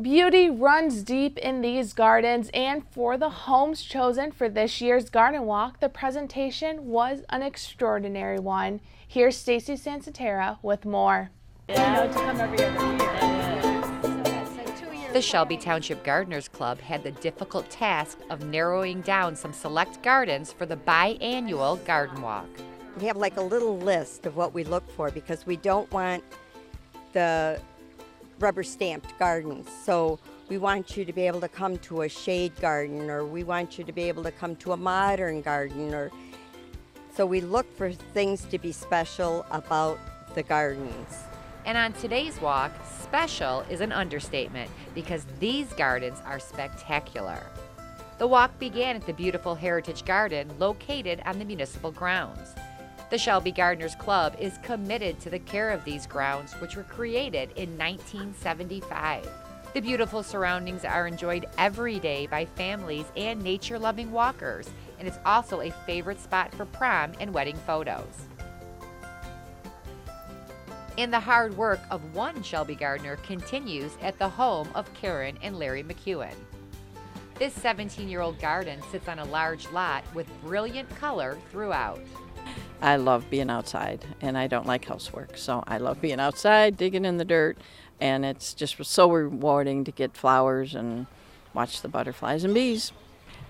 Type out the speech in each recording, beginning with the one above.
Beauty runs deep in these gardens, and for the homes chosen for this year's garden walk, the presentation was an extraordinary one. Here's Stacy Sansatera with more. The Shelby Township Gardeners Club had the difficult task of narrowing down some select gardens for the biannual garden walk. We have like a little list of what we look for because we don't want the rubber stamped gardens. So we want you to be able to come to a shade garden, or we want you to be able to come to a modern garden, or so we look for things to be special about the gardens. And on today's walk, special is an understatement because these gardens are spectacular. The walk began at the beautiful Heritage Garden located on the municipal grounds. The Shelby Gardeners Club is committed to the care of these grounds, which were created in 1975. The beautiful surroundings are enjoyed every day by families and nature-loving walkers, and it's also a favorite spot for prom and wedding photos. And the hard work of one Shelby Gardener continues at the home of Karen and Larry McEwen. This 17-year-old garden sits on a large lot with brilliant color throughout. I love being outside, and I don't like housework, so I love being outside, digging in the dirt, and it's just so rewarding to get flowers and watch the butterflies and bees.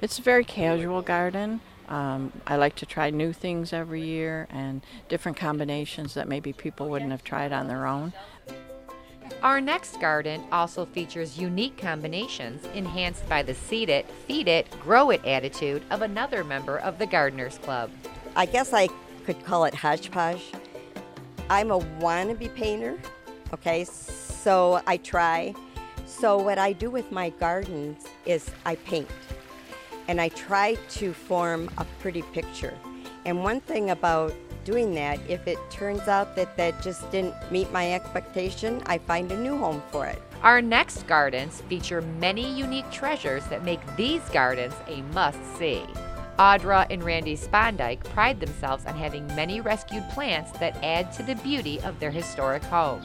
It's a very casual garden. I like to try new things every year and different combinations that maybe people wouldn't have tried on their own. Our next garden also features unique combinations enhanced by the seed it, feed it, grow it attitude of another member of the Gardeners Club. I guess I could call it hodgepodge. I'm a wannabe painter, okay, so I try. So what I do with my gardens is I paint, and I try to form a pretty picture. And one thing about doing that, if it turns out that that just didn't meet my expectation, I find a new home for it. Our next gardens feature many unique treasures that make these gardens a must-see. Audra and Randy Spondike pride themselves on having many rescued plants that add to the beauty of their historic home.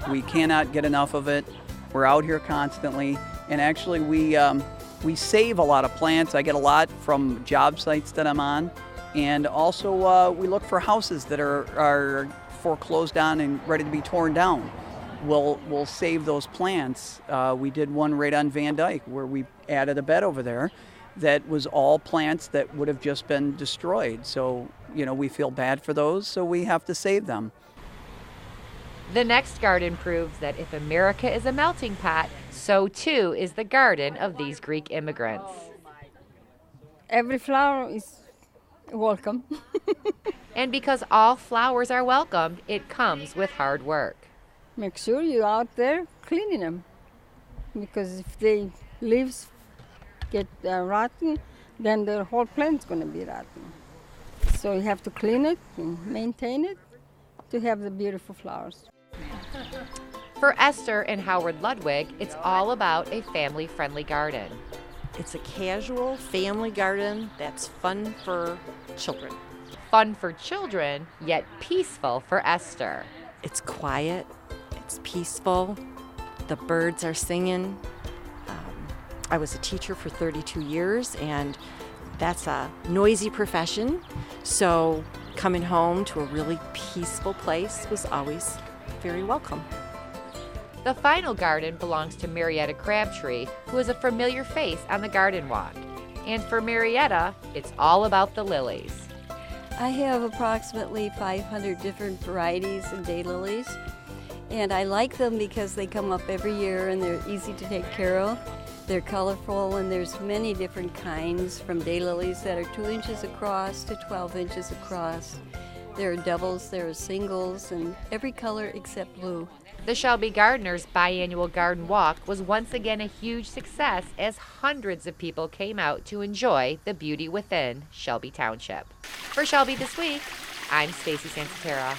We cannot get enough of it. We're out here constantly, and actually we save a lot of plants. I get a lot from job sites that I'm on, and also we look for houses that are foreclosed on and ready to be torn down. We'll save those plants. We did one right on Van Dyke where we added a bed over there that was all plants that would have just been destroyed. So, we feel bad for those, so we have to save them. The next garden proves that if America is a melting pot, so too is the garden of these Greek immigrants. Every flower is welcome. And because all flowers are welcomed, it comes with hard work. Make sure you're out there cleaning them, because if the leaves get rotten, then the whole plant's going to be rotten. So you have to clean it and maintain it to have the beautiful flowers. For Esther and Howard Ludwig, it's all about a family-friendly garden. It's a casual family garden that's fun for children. Fun for children, yet peaceful for Esther. It's quiet, it's peaceful, the birds are singing. I was a teacher for 32 years, and that's a noisy profession, so coming home to a really peaceful place was always very welcome. The final garden belongs to Marietta Crabtree, who is a familiar face on the garden walk. And for Marietta, it's all about the lilies. I have approximately 500 different varieties of daylilies, and I like them because they come up every year and they're easy to take care of. They're colorful, and there's many different kinds, from daylilies that are 2 inches across to 12 inches across. There are doubles, there are singles, and every color except blue. The Shelby Gardeners' biannual garden walk was once again a huge success as hundreds of people came out to enjoy the beauty within Shelby Township. For Shelby This Week, I'm Stacy Sansatera.